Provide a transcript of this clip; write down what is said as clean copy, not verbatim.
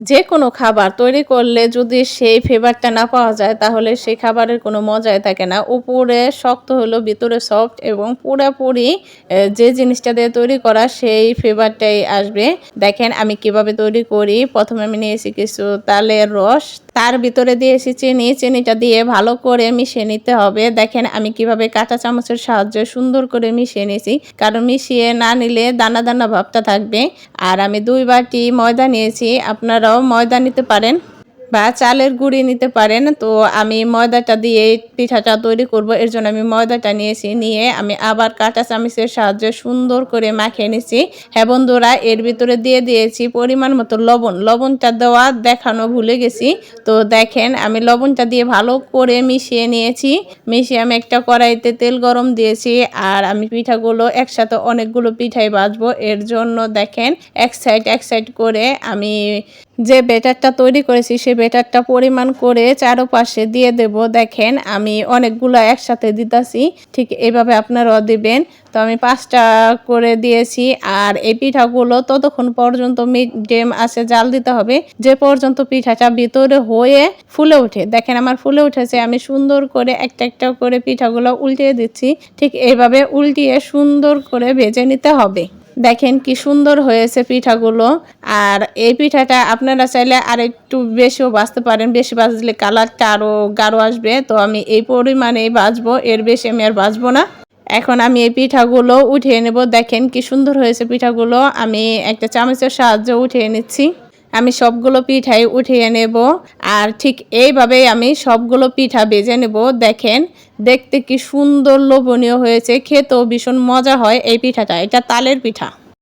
যে কোনো খাবার তৈরি করলে যদি সেই ফ্লেভারটা না পাওয়া যায় তাহলে সেই খাবারের কোনো মজাই থাকে না। উপরে শক্ত হলেও ভিতরে সফট এবং পুরাপুরি যে জিনিসটা দিয়ে তৈরি করা সেই ফ্লেভারটাই আসবে। দেখেন আমি কিভাবে তৈরি করি। প্রথমে আমি নিয়েছি কিছু তালের রস, তার ভিতরে দিয়েছি চিনি। চিনিটা দিয়ে ভালো করে মিশিয়ে নিতে হবে। দেখেন আমি কিভাবে কাঁটা চামচের সাহায্যে সুন্দর করে মিশিয়ে নিয়েছি। কারণ মিশিয়ে না নিলে দানা, দানা ভাবটা থাকবে। আর আমি ২ বাটি ময়দা নিয়েছি। আপনারাও ময়দা নিতে পারেন বা চালের গুঁড়ি নিতে পারেন। তো আমি ময়দাটা দিয়ে পিঠাটা তৈরি করব। এর জন্য আমি ময়দাটা নিয়েছি। নিয়ে আমি আবার কাঁটা চামচের সাহায্যে সুন্দর করে মাখিয়ে নিছি। হ্যাঁ বন্ধুরা, এর ভিতরে দিয়ে দিয়েছি পরিমাণ মতো লবণ। লবণটা দেওয়া দেখানো ভুলে গেছি। তো দেখেন আমি লবণটা দিয়ে ভালো করে মিশিয়ে নিয়েছি। মিশিয়ে আমি একটা কড়াইতে তেল গরম দিয়েছি। আর আমি পিঠাগুলো একসাথে অনেকগুলো পিঠাই ভাজবো। এর জন্য দেখেন এক সাইড করে আমি যে ব্যাটারটা তৈরি করেছি সেই ব্যাটারটা পরিমাণ করে চারপাশে দিয়ে দেব। দেখেন আমি অনেকগুলো একসাথে দিতাছি। ঠিক এভাবে আপনারাও দিবেন। তো আমি ৫ টা করে দিয়েছি। আর এই পিঠাগুলো ততক্ষণ পর্যন্ত মিডিয়াম আঁচে জাল দিতে হবে যে পর্যন্ত পিঠাটা ভিতরে হয়ে ফুলে ওঠে। দেখেন আমার ফুলে উঠেছে। আমি সুন্দর করে একটা করে পিঠাগুলো উল্টিয়ে দিচ্ছি। ঠিক এইভাবে উল্টিয়ে সুন্দর করে ভেজে নিতে হবে। দেখেন কি সুন্দর হয়েছে পিঠাগুলো। আর এই পিঠাটা আপনারা চাইলে আরেকটু বেশিও ভাজতে পারেন। বেশি ভাজলে কালারটা আরও গাঢ় আসবে। তো আমি এই পরিমাণেই ভাজবো, এর বেশি আমি আর ভাজবো না। এখন আমি এই পিঠাগুলো উঠিয়ে নেব। দেখেন কি সুন্দর হয়েছে পিঠাগুলো। আমি একটা চামচের সাহায্যে উঠিয়ে নিচ্ছি। আমি সবগুলো পিঠাই উঠিয়ে নেব। আর ঠিক এইভাবেই আমি সবগুলো পিঠা ভেজে নেব। দেখেন দেখতে কি সুন্দর লোভনীয় হয়েছে। খেতেও ভীষণ মজা হয় এই পিঠাটা। এটা তালের পিঠা।